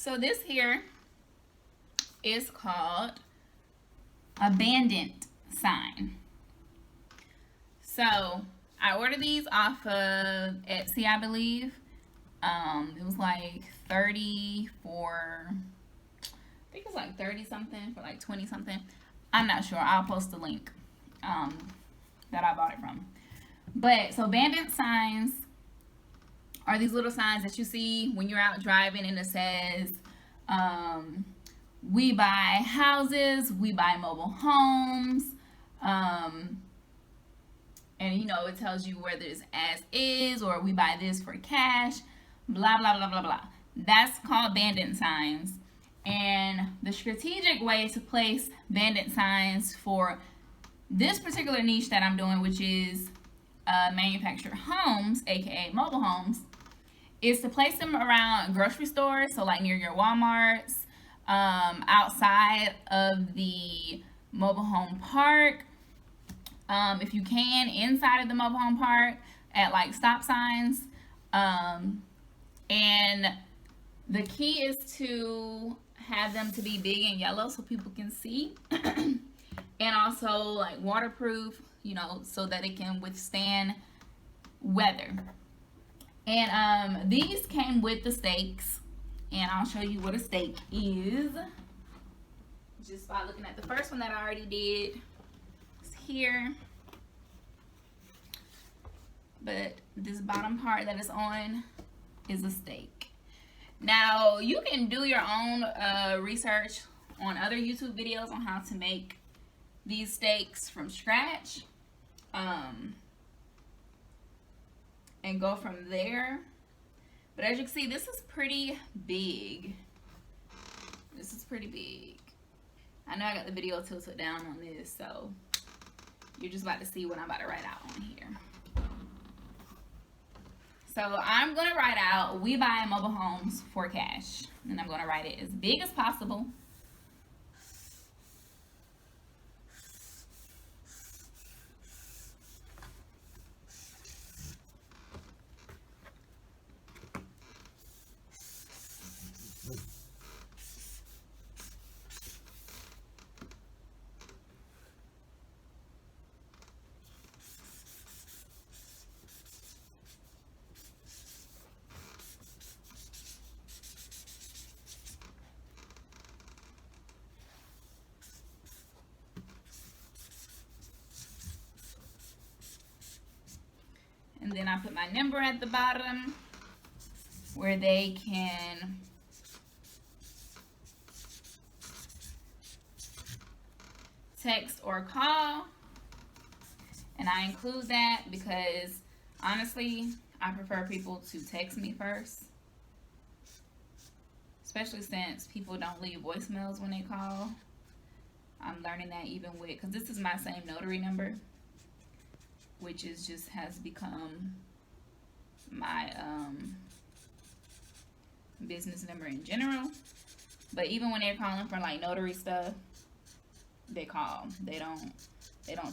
So this here is called a bandit sign. So I ordered these off of Etsy, I believe. It was like 30 for, I think it was like 30 something for like 20 something. I'm not sure. I'll post the link that I bought it from. But so bandit signs are these little signs that you see when you're out driving, and it says, we buy houses, we buy mobile homes, and you know, it tells you whether it's as is or we buy this for cash, blah blah blah blah blah. That's called bandit signs. And the strategic way to place bandit signs for this particular niche that I'm doing, which is manufactured homes, aka mobile homes, is to place them around grocery stores, so like near your Walmarts, outside of the mobile home park, if you can, inside of the mobile home park, at like stop signs. And the key is to have them to be big and yellow so people can see. And also like waterproof, you know, so that it can withstand weather. And these came with the stakes, and I'll show you what a stake is just by looking at the first one that I already did. It's here, but this bottom part that is on is a stake. Now you can do your own research on other YouTube videos on how to make these stakes from scratch, and go from there. But as you can see, this is pretty big. This is pretty big. I know I got the video tilted down on this, so you're just about to see what I'm about to write out on here. So I'm gonna write out, we buy mobile homes for cash. And I'm gonna write it as big as possible. And then I put my number at the bottom where they can text or call. And I include that because honestly, I prefer people to text me first. Especially since people don't leave voicemails when they call. I'm learning that even with, because this is my same notary number, which is just has become my business number in general. But even when they're calling for like notary stuff, they call. They don't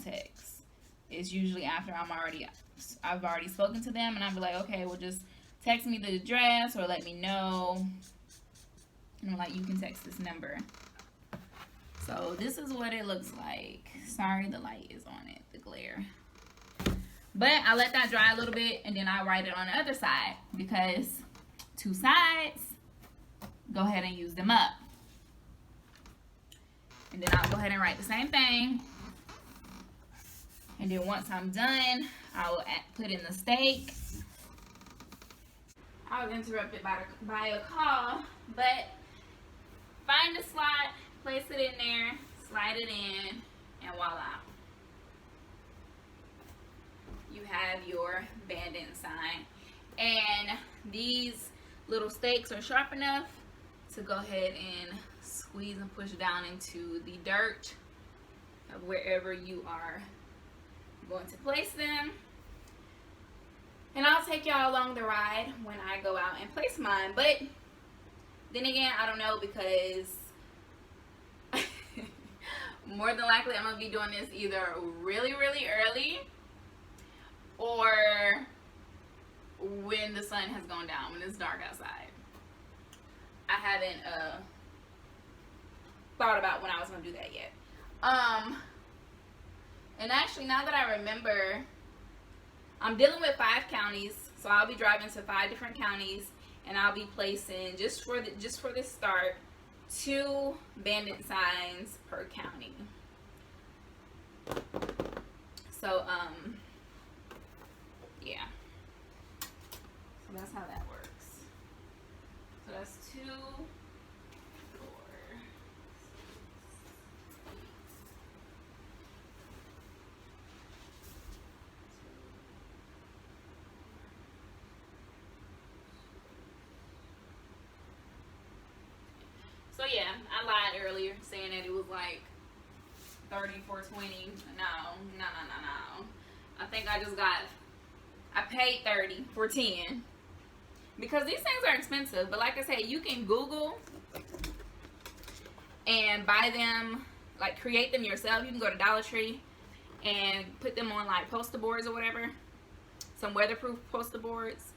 text. It's usually after I've already spoken to them, and I'll be like, okay, well, just text me the address or let me know. And I'm like, you can text this number. So this is what it looks like. Sorry, the light is on it, the glare. But I let that dry a little bit, and then I write it on the other side, because two sides, go ahead and use them up. And then I'll go ahead and write the same thing. And then once I'm done, I will put in the stake. I was interrupted by a call, but find a slot, place it in there, slide it in, and voila. You have your bandit sign. And these little stakes are sharp enough to go ahead and squeeze and push down into the dirt of wherever you are going to place them. And I'll take y'all along the ride when I go out and place mine. But then again, I don't know, because more than likely I'm going to be doing this either really, really early or when the sun has gone down, when it's dark outside. I haven't thought about when I was gonna do that yet. And actually, now that I remember, I'm dealing with 5 counties, so I'll be driving to 5 different counties, and I'll be placing just for the start 2 bandit signs per county. So yeah. So that's how that works. So that's 2, 4, 6, 8. So yeah, I lied earlier saying that it was like 30 for 20. No. I think I paid 30 for 10 because these things are expensive. But like I said, you can Google and buy them, like create them yourself. You can go to Dollar Tree and put them on like poster boards or whatever, some weatherproof poster boards.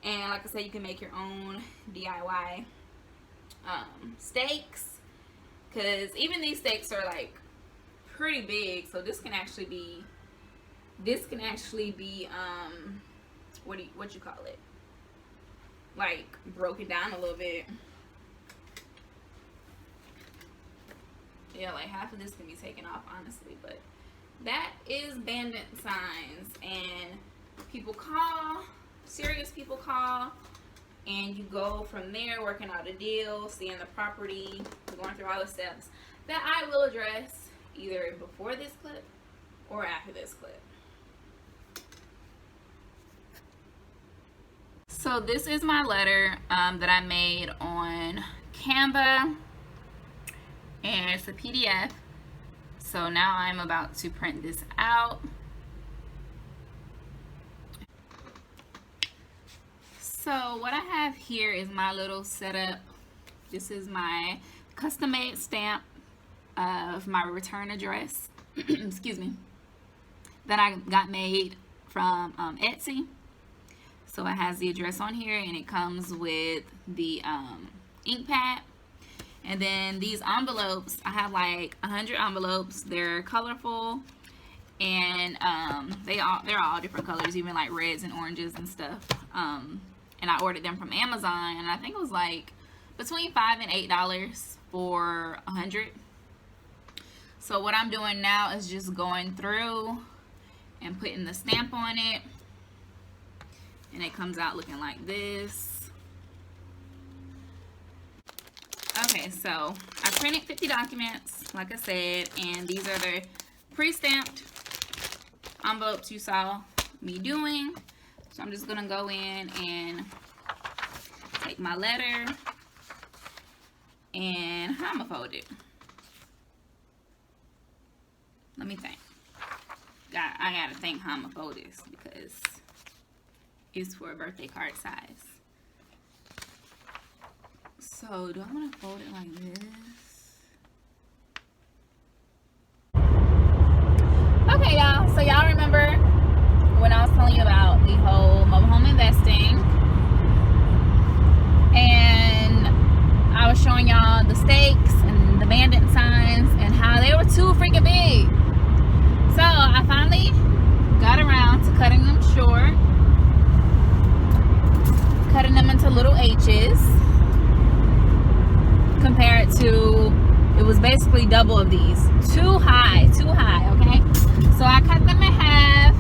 And like I said, you can make your own DIY stakes, because even these stakes are like pretty big, so this can actually be what you call it, like broken down a little bit. Yeah, like half of this can be taken off, honestly. But that is bandit signs, and serious people call, and you go from there, working out a deal, seeing the property, going through all the steps that I will address either before this clip or after this clip. So this is my letter that I made on Canva, and it's a PDF. So now I'm about to print this out. So what I have here is my little setup. This is my custom made stamp of my return address, excuse me, that I got made from Etsy. So it has the address on here, and it comes with the ink pad. And then these envelopes, I have like 100 envelopes. They're colorful, and they're all different colors, even like reds and oranges and stuff. And I ordered them from Amazon, and I think it was like between $5 and $8 for 100. So what I'm doing now is just going through and putting the stamp on it, and it comes out looking like this. Okay, so I printed 50 documents, like I said, and these are the pre-stamped envelopes you saw me doing. So I'm just gonna go in and take my letter, and how I'm gonna fold it. Let me think. I gotta think how I'm gonna fold this, because it's for a birthday card size. So do I want to fold it like this? Okay, y'all. So y'all remember when I was telling you about the whole mobile home investing, and I was showing y'all the stakes and the bandit signs and how they were too freaking big. So I finally got around to cutting them short, cutting them into little H's, compared to, it was basically double of these. Too high, okay? So I cut them in half.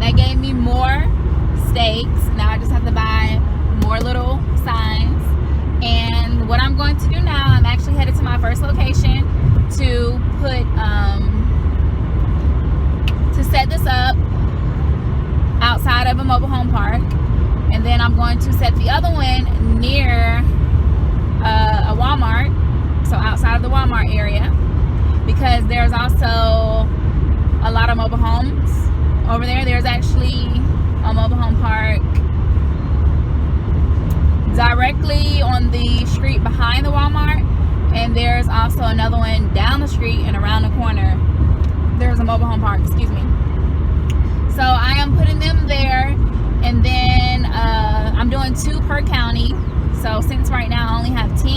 That gave me more stakes. Now I just have to buy more little signs. And what I'm going to do now, I'm actually headed to my first location to put, to set this up outside of a mobile home park. And then I'm going to set the other one near a Walmart, so outside of the Walmart area, because there's also a lot of mobile homes over there. There's actually a mobile home park directly on the street behind the Walmart, and there's also another one down the street and around the corner. There's a mobile home park, excuse me. So I am putting them there, and then I'm doing 2 per county. So since right now I only have 10,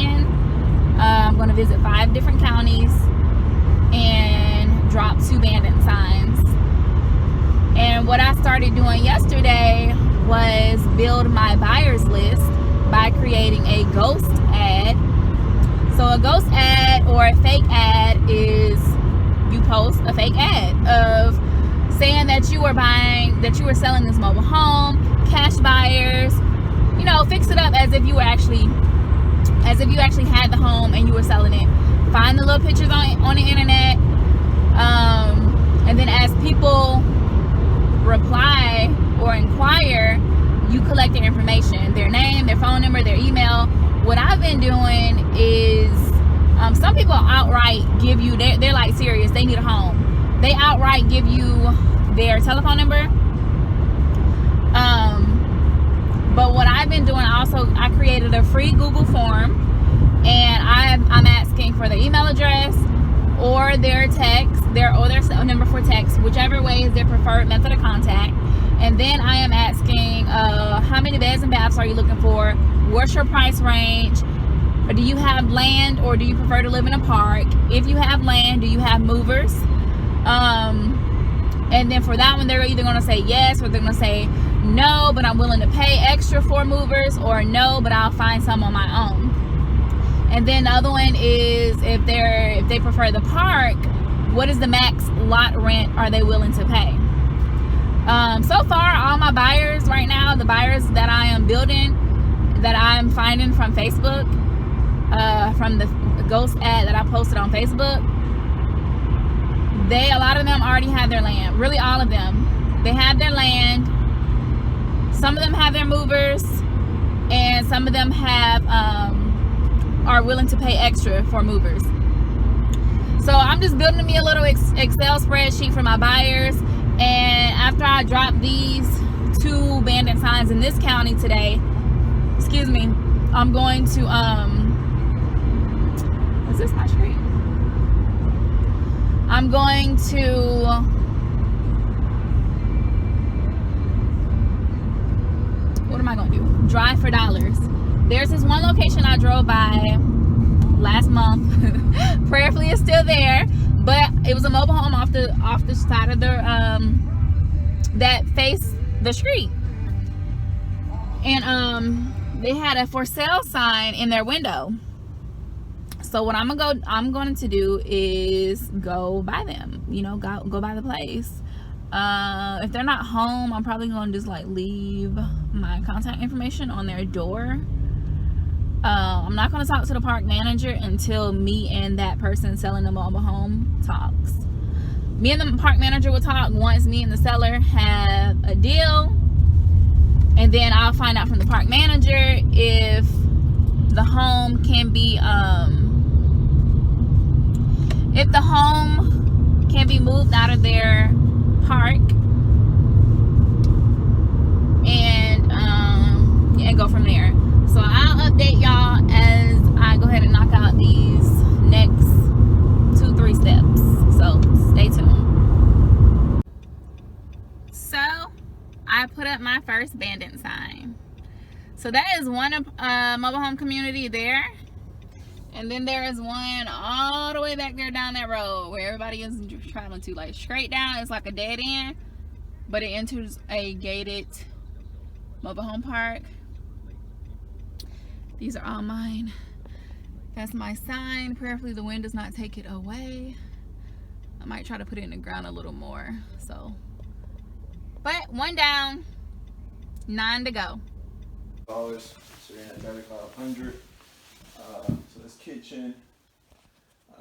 visit 5 different counties and drop 2 bandit signs. And what I started doing yesterday was build my buyers list by creating a ghost ad. So a ghost ad or a fake ad is you post a fake ad of saying that you were selling this mobile home, cash buyers, you know, fix it up as if you actually had the home and you were selling it. Find the little pictures on the internet, and then as people reply or inquire, you collect their information, their name, their phone number, their email. What I've been doing is some people outright give you, they're like serious, they need a home, they outright give you their telephone number. But what I've been doing also, I created a free Google form, and I'm asking for their email address or their text, their cell number for text, whichever way is their preferred method of contact. And then I am asking how many beds and baths are you looking for, what's your price range, or do you have land or do you prefer to live in a park? If you have land, do you have movers? And then for that one, they're either going to say yes or they're going to say no, but I'm willing to pay extra for movers, or no, but I'll find some on my own. And then the other one is if they prefer the park, what is the max lot rent are they willing to pay? So far, all my buyers right now, the buyers that I am building, that I'm finding from Facebook, from the ghost ad that I posted on Facebook, a lot of them already have their land. Really, all of them. They have their land. Some of them have their movers, and some of them have are willing to pay extra for movers. So I'm just building me a little Excel spreadsheet for my buyers. And after I drop these 2 bandit signs in this county today, excuse me, I'm going to is this my street? I'm going to what am I going to do? Drive for dollars. There's this one location I drove by last month. Prayerfully it's still there, but it was a mobile home off the side of the that faced the street, and they had a for sale sign in their window. So what I'm going to do is go by them, you know, go by the place. If they're not home, I'm probably going to just like leave my contact information on their door. I'm not going to talk to the park manager until me and that person selling the mobile home talks. Me and the park manager will talk once me and the seller have a deal, and then I'll find out from the park manager if the home can be moved out of their park and go from there. So I'll update y'all as I go ahead and knock out these next 2-3 steps. So stay tuned. So I put up my first bandit sign. So that is one mobile home community there. And then there is one all the way back there down that road where everybody is traveling to. Like straight down, it's like a dead end, but it enters a gated mobile home park. These are all mine. That's my sign. Prayerfully the wind does not take it away. I might try to put it in the ground a little more. So, but 1 down, 9 to go. So you're at $3,500. So this kitchen,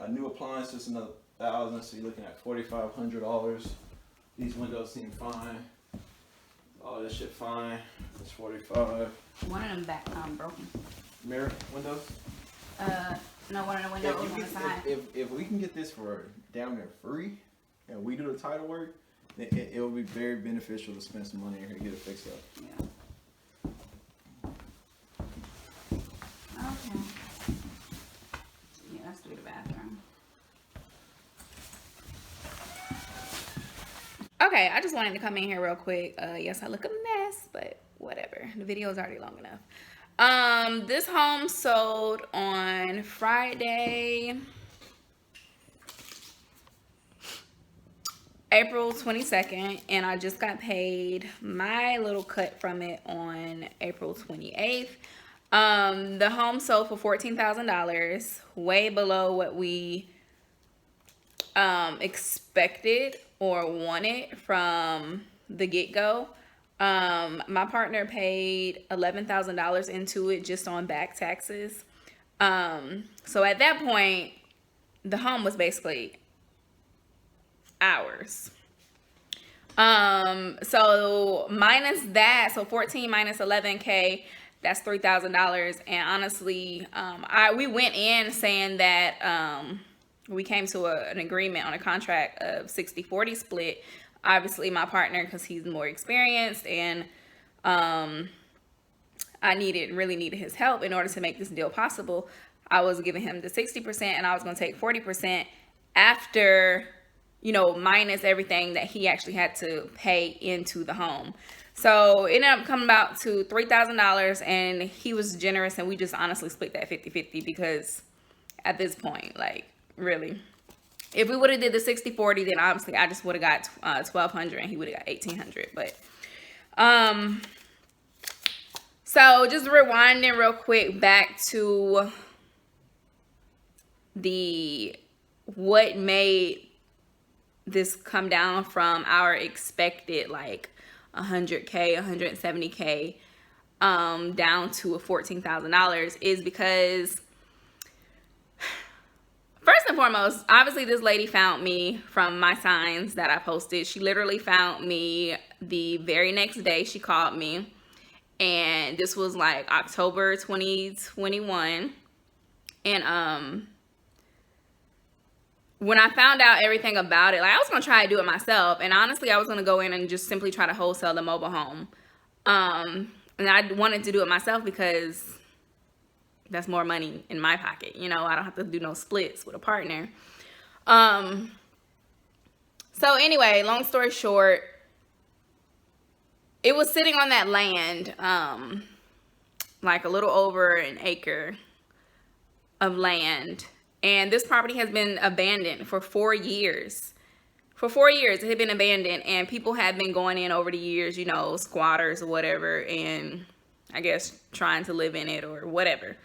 new appliances, another $1,000. So you're looking at $4,500. These windows seem fine. All this shit fine. It's $45. One of them back broken. Mirror windows? No, one of the windows on the side. If we can get this for damn near free, and we do the title work, then it will be very beneficial to spend some money here to get it fixed up. Yeah. Okay. Yeah, let's do the bathroom. Okay, I just wanted to come in here real quick. Yes, I look a mess, but whatever. The video is already long enough. This home sold on Friday, April 22nd, and I just got paid my little cut from it on April 28th. The home sold for $14,000, way below what we expected or wanted from the get-go. My partner paid $11,000 into it just on back taxes. So at that point, the home was basically ours. So minus that, so 14 minus 11K, that's $3,000. And honestly, we went in saying that we came to an agreement on a contract of 60-40 split. Obviously, my partner, because he's more experienced, and I really needed his help in order to make this deal possible. I was giving him the 60%, and I was going to take 40% after, minus everything that he actually had to pay into the home. So it ended up coming about to $3,000, and he was generous, and we just honestly split that 50-50 because at this point, really, if we would have did the 60-40, then obviously I just would have got $1,200 and he would have got $1,800. But so just rewinding real quick back to what made this come down from our expected 100K, 170K down to $14,000 is because, first and foremost, obviously this lady found me from my signs that I posted. She literally found me the very next day. She called me, and this was October 2021. And when I found out everything about it, I was gonna try to do it myself, and honestly I was gonna go in and just simply try to wholesale the mobile home. And I wanted to do it myself because that's more money in my pocket. I don't have to do no splits with a partner. So anyway, long story short, it was sitting on that land, a little over an acre of land. And this property has been abandoned for 4 years. For 4 years, it had been abandoned, and people had been going in over the years, squatters or whatever, and I guess trying to live in it or whatever.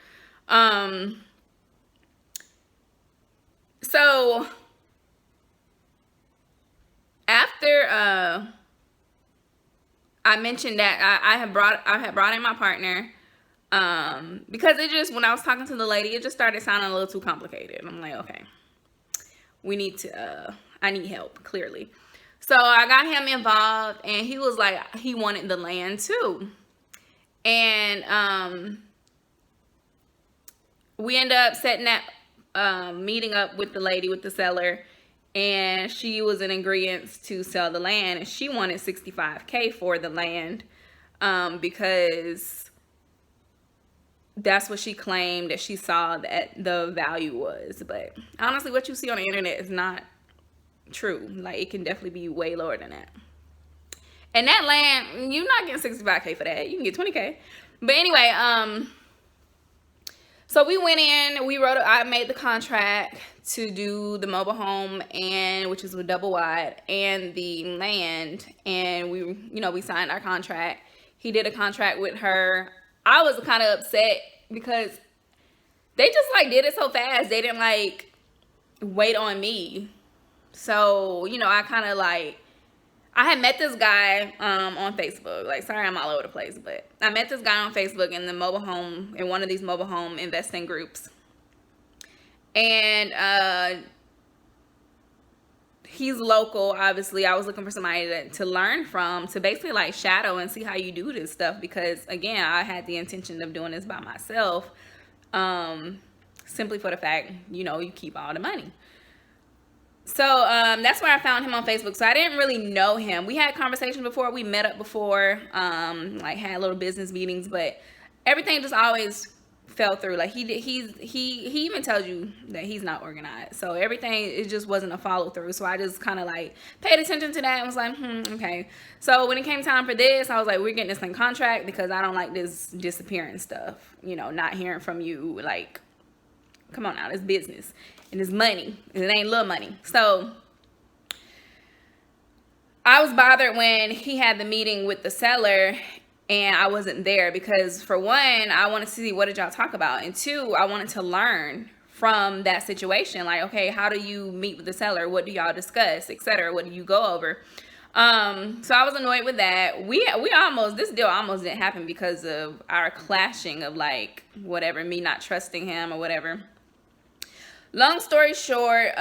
So after I mentioned that I had brought in my partner, because it just, when I was talking to the lady, it just started sounding a little too complicated. I'm like, okay, I need help, clearly. So I got him involved, and he was like, he wanted the land too. And we ended up setting that meeting up with the lady, with the seller, and she was in agreement to sell the land, and she wanted $65K for the land, because that's what she claimed that she saw that the value was. But honestly, what you see on the internet is not true. It can definitely be way lower than that. And that land, you're not getting $65K for that. You can get $20K. But anyway, so we went in, I made the contract to do the mobile home, and which is a double wide, and the land, and we signed our contract. He did a contract with her. I was kind of upset because they just did it so fast. They didn't wait on me. So, I kind of I had met this guy on Facebook. Sorry, I'm all over the place, but I met this guy on Facebook in one of these mobile home investing groups. And he's local, obviously. I was looking for somebody to learn from, to basically shadow and see how you do this stuff, because again, I had the intention of doing this by myself, simply for the fact, you keep all the money. So that's where I found him on Facebook. So I didn't really know him. We had conversations before, we met up before, had little business meetings, but everything just always fell through. Like he even tells you that he's not organized. So everything, it just wasn't a follow through. So I just kind of like paid attention to that and was like, okay. So when it came time for this, I was like, we're getting this in contract because I don't like this disappearing stuff. You know, not hearing from you. Like, come on now, it's business and it's money. And it ain't little money. So I was bothered when he had the meeting with the seller and I wasn't there because, for one, I wanted to see what did y'all talk about, and two, I wanted to learn from that situation. Like, okay, how do you meet with the seller? What do y'all discuss, etc.? What do you go over? So I was annoyed with that. This deal almost didn't happen because of our clashing of like whatever, me not trusting him or whatever. Long story short,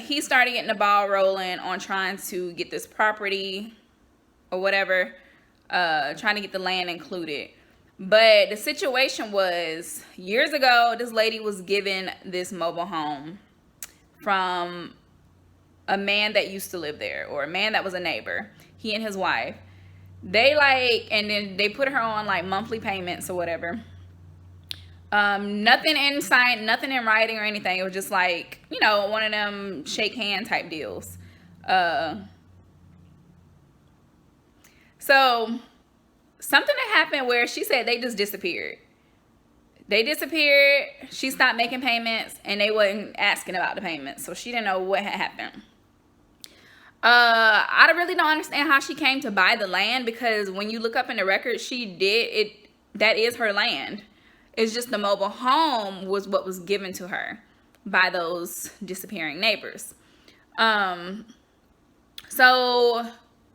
he started getting the ball rolling on trying to get this property or whatever. Trying to get the land included. But the situation was, years ago, this lady was given this mobile home from a man that used to live there, or a man that was a neighbor. He and his wife. And then they put her on like monthly payments or whatever. Nothing in sight, nothing in writing or anything. It was just like, you know, one of them shake hand type deals. So something that happened where she said they just disappeared. They disappeared. She stopped making payments and they wasn't asking about the payments. So she didn't know what had happened. I really don't understand how she came to buy the land, because when you look up in the record, that is her land. It's just the mobile home was what was given to her by those disappearing neighbors. So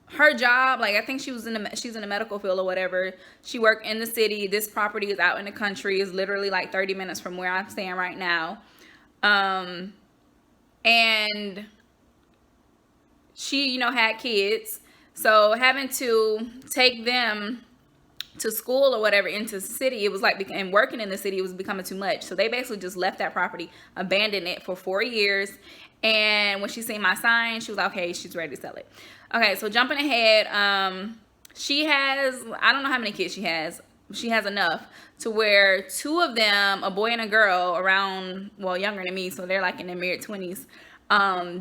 her job, like, I think she's in the medical field or whatever. She worked in the city. This property is out in the country. It's literally like 30 minutes from where I'm staying right now. And she, you know, had kids. So having to take them to school or whatever into the city, it was like, and working in the city, it was becoming too much. So they basically just left that property, abandoned it for 4 years. And when she seen my sign, she was like, okay, she's ready to sell it. Okay, so jumping ahead, she has, I don't know how many kids she has. She has enough to where 2 of them, a boy and a girl, around, well, younger than me, so they're like in their mid-20s,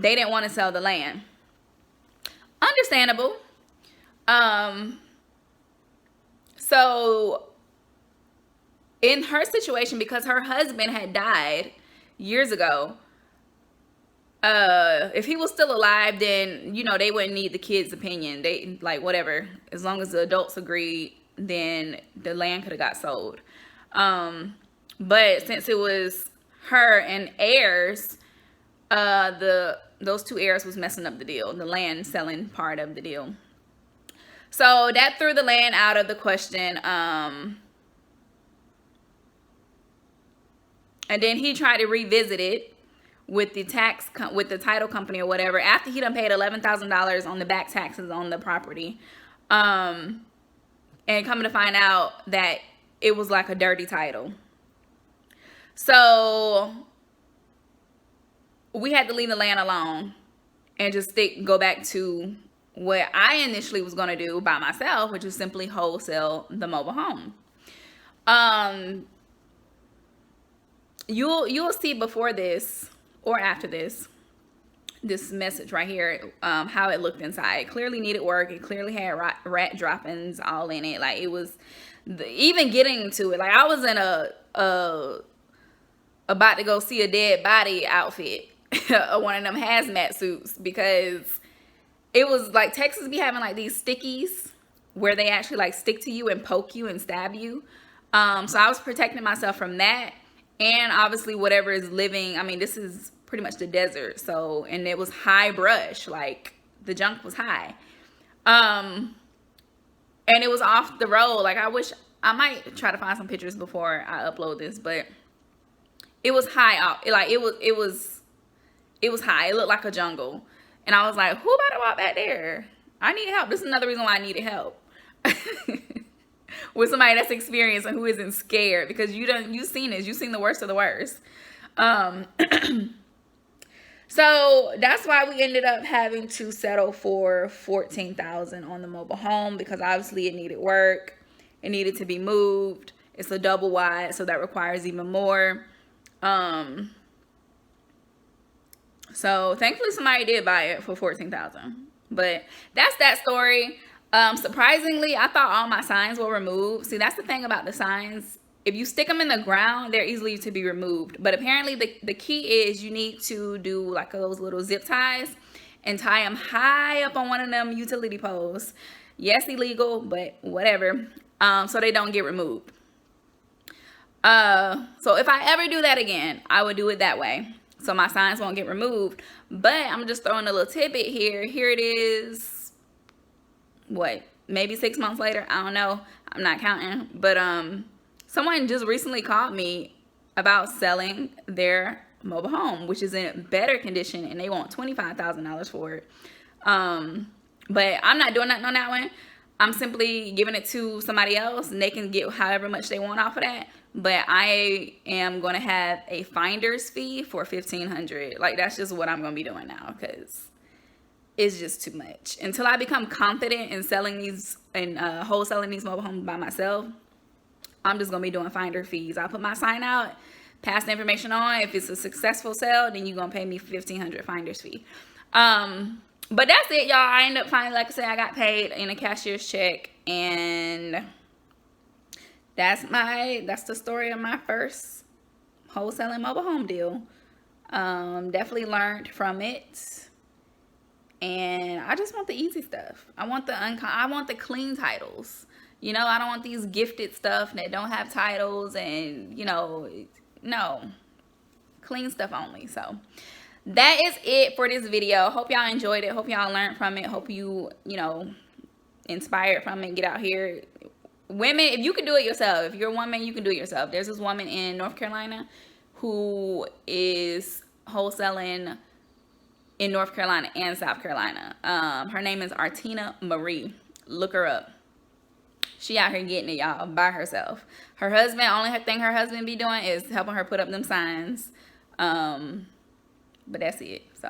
they didn't want to sell the land. Understandable. So in her situation, because her husband had died years ago, if he was still alive, then, you know, they wouldn't need the kids' opinion. They, like, whatever. As long as the adults agreed, then the land could have got sold. But since it was her and heirs, those 2 heirs was messing up the deal, the land selling part of the deal. So that threw the land out of the question. And then he tried to revisit it with the with the title company or whatever, after he done paid $11,000 on the back taxes on the property. And coming to find out that it was like a dirty title. So we had to leave the land alone and just go back to what I initially was going to do by myself, which is simply wholesale the mobile home. You'll see before this or after this message right here, how it looked inside. It clearly needed work. It clearly had rat droppings all in it. Like, it was, even getting to it, like, I was in a about to go see a dead body outfit, one of them hazmat suits, because it was like, Texas be having like these stickies where they actually like stick to you and poke you and stab you. So I was protecting myself from that. And obviously whatever is living, I mean, this is pretty much the desert. So, and it was high brush, like the junk was high. And it was off the road. Like, I might try to find some pictures before I upload this, but it was high up. Like, it was high. It looked like a jungle. And I was like, who about to walk back there? I need help. This is another reason why I needed help. With somebody that's experienced and who isn't scared, because you've seen this. You've seen the worst of the worst. So that's why we ended up having to settle for $14,000 on the mobile home, because obviously it needed work. It needed to be moved. It's a double wide, so that requires even more. So thankfully somebody did buy it for $14,000. But that's that story. Surprisingly, I thought all my signs were removed. See, that's the thing about the signs. If you stick them in the ground, they're easily to be removed. But apparently the key is you need to do like those little zip ties and tie them high up on one of them utility poles. Yes, illegal, but whatever. So they don't get removed. So if I ever do that again, I would do it that way, so my signs won't get removed. But I'm just throwing a little tidbit here. Here it is. What? Maybe 6 months later. I don't know. I'm not counting. But someone just recently called me about selling their mobile home, which is in better condition, and they want $25,000 for it. But I'm not doing nothing on that one. I'm simply giving it to somebody else, and they can get however much they want off of that. But I am going to have a finder's fee for $1,500. Like, that's just what I'm going to be doing now, because it's just too much. Until I become confident in selling these and wholesaling these mobile homes by myself, I'm just going to be doing finder fees. I'll put my sign out, pass the information on. If it's a successful sale, then you're going to pay me $1,500 finder's fee. But that's it, y'all. I ended up finally, like I said, I got paid in a cashier's check, and that's the story of my first wholesaling mobile home deal. Definitely learned from it, and I just want the easy stuff. I want the clean titles. You know, I don't want these gifted stuff that don't have titles, and no, clean stuff only. So that is it for this video. Hope y'all enjoyed it. Hope y'all learned from it. Hope you inspired from it. Get out here. Women, if you can do it yourself, if you're a woman, you can do it yourself. There's this woman in North Carolina who is wholesaling in North Carolina and South Carolina. Her name is Artina Marie. Look her up. She out here getting it, y'all, by herself. Her husband, only thing her husband be doing is helping her put up them signs. But that's it. So